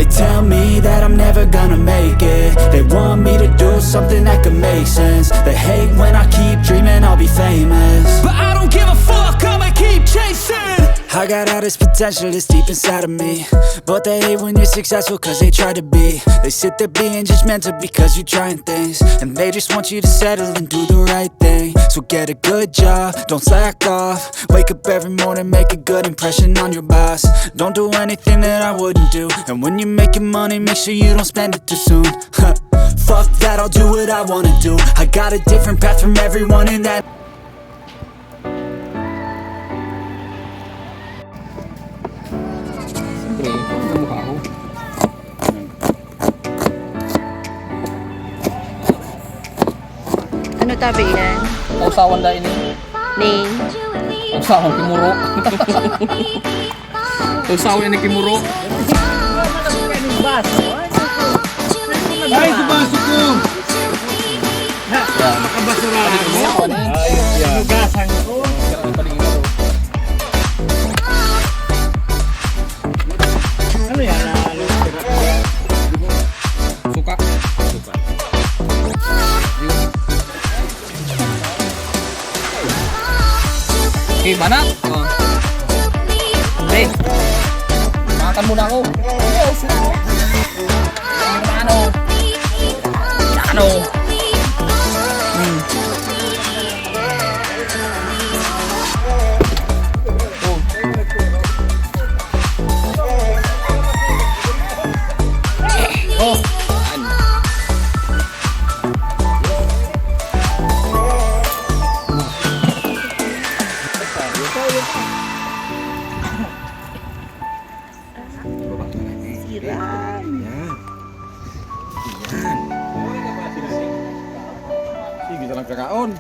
They tell me that I'm never gonna make it. They want me to do something that could make sense. They hate when I keep dreaming I'll be famous, but I don't give a fuck, I'ma keep chasing. I got all this potential that's deep inside of me, but they hate when you're successful cause they try to be. They sit there being judgmental because you're trying things, and they just want you to settle and do the right thing. So get a good job, don't slack off. Wake up every morning, make a good impression on your boss. Don't do anything that I wouldn't do, and when you're making money, make sure you don't spend it too soon. Fuck that, I'll do what I wanna do. I got a different path from everyone in that. Ano tabi yan? Usawan dahil ini. Ning. Usawan kimuro. Usawan ni kimuro. Ay, sumasok ko! Makabasura ako. Nugasan ko. Ano yan? Suka. Okay, banat. Hindi. Makan muna ako. Ano? Sige, lang kakaon.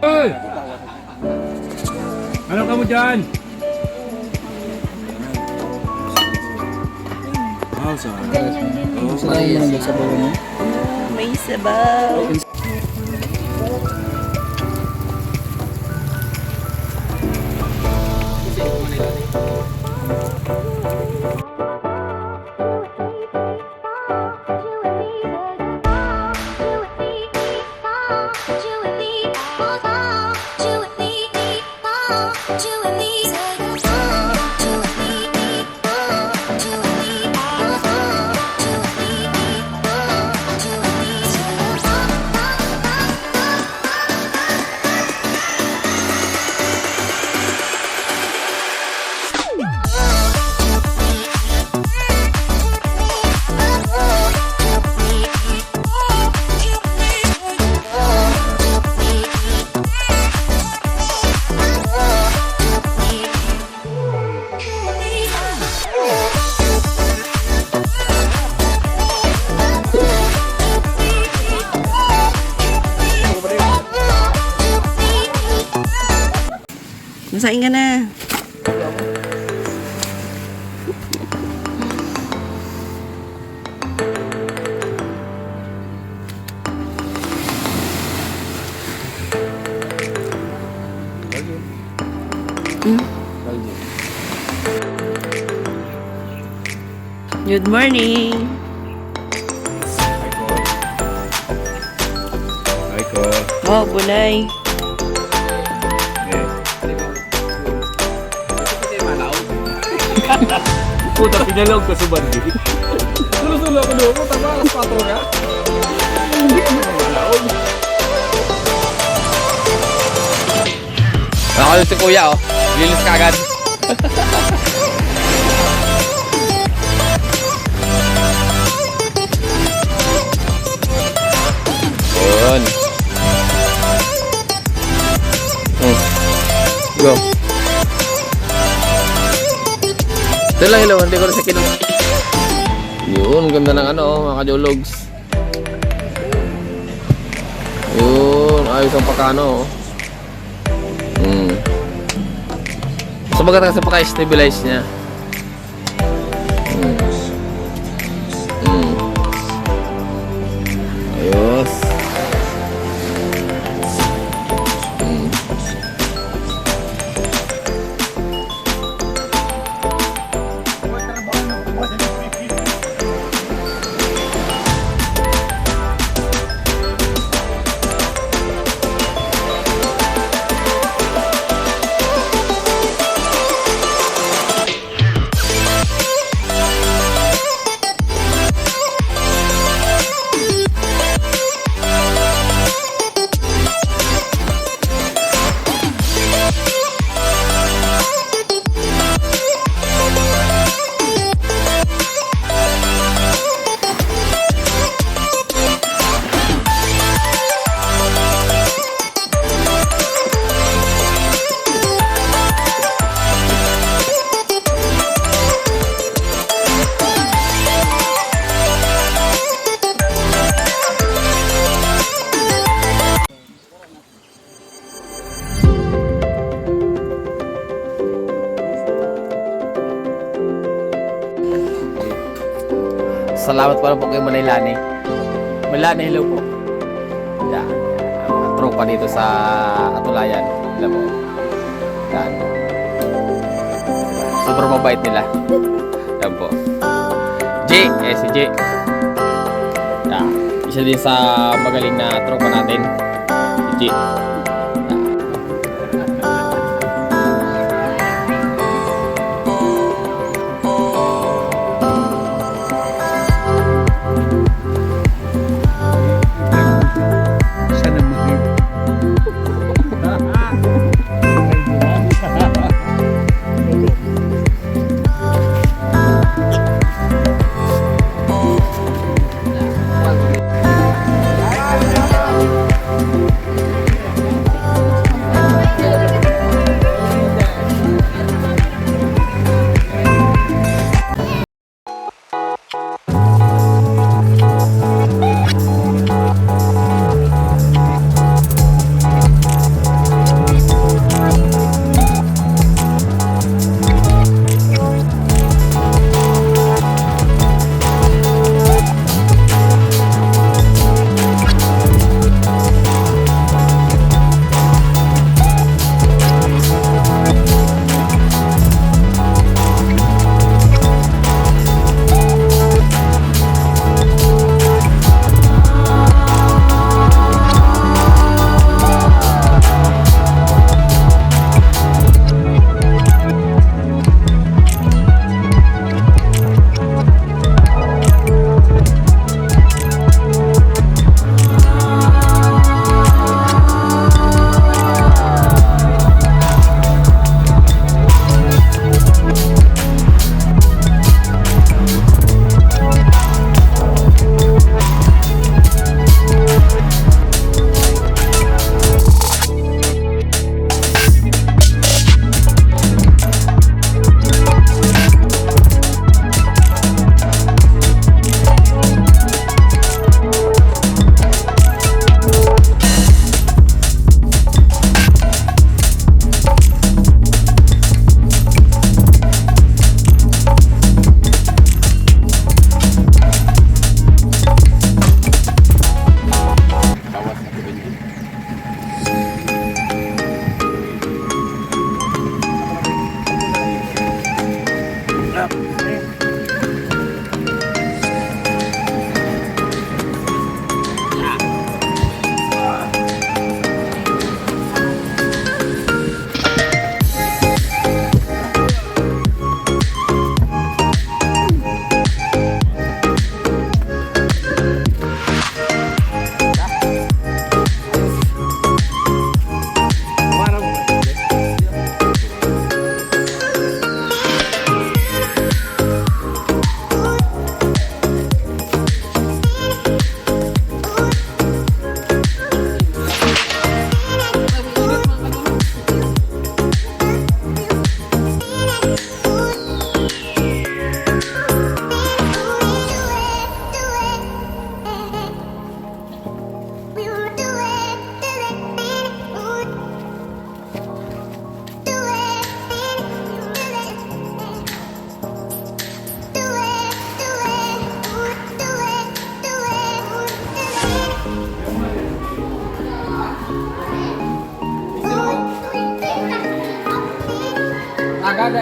Hey! Ano ka mo dyan? May sabaw. Masain ka na. Good morning. Ay ko. Oh, bulay. Puta, pinalog ko sa bandi. Sulo-sulo ako doon. Tama, alas 4 nga. Hindi ko malaon. Nakalit si kuya, oh. Lilis ka agad. Yun. Go. Ito lang, hello. Hindi ko rin sa kinong. Yun, ganda ng ano, mga ka-Jologs. Yun, ayos ang pakano, oh. So maganda kasi paka-stabilize niya. Ayos. Salamat pala po kay Manoy Lani. Malani, hello po. Yan. Ang mga tropa dito sa Atulayan. Hello po. Yan. Sobrang mabait nila. Yan po. J, si J. Yan. Isa din sa magaling na tropa natin. Si J. Agak ada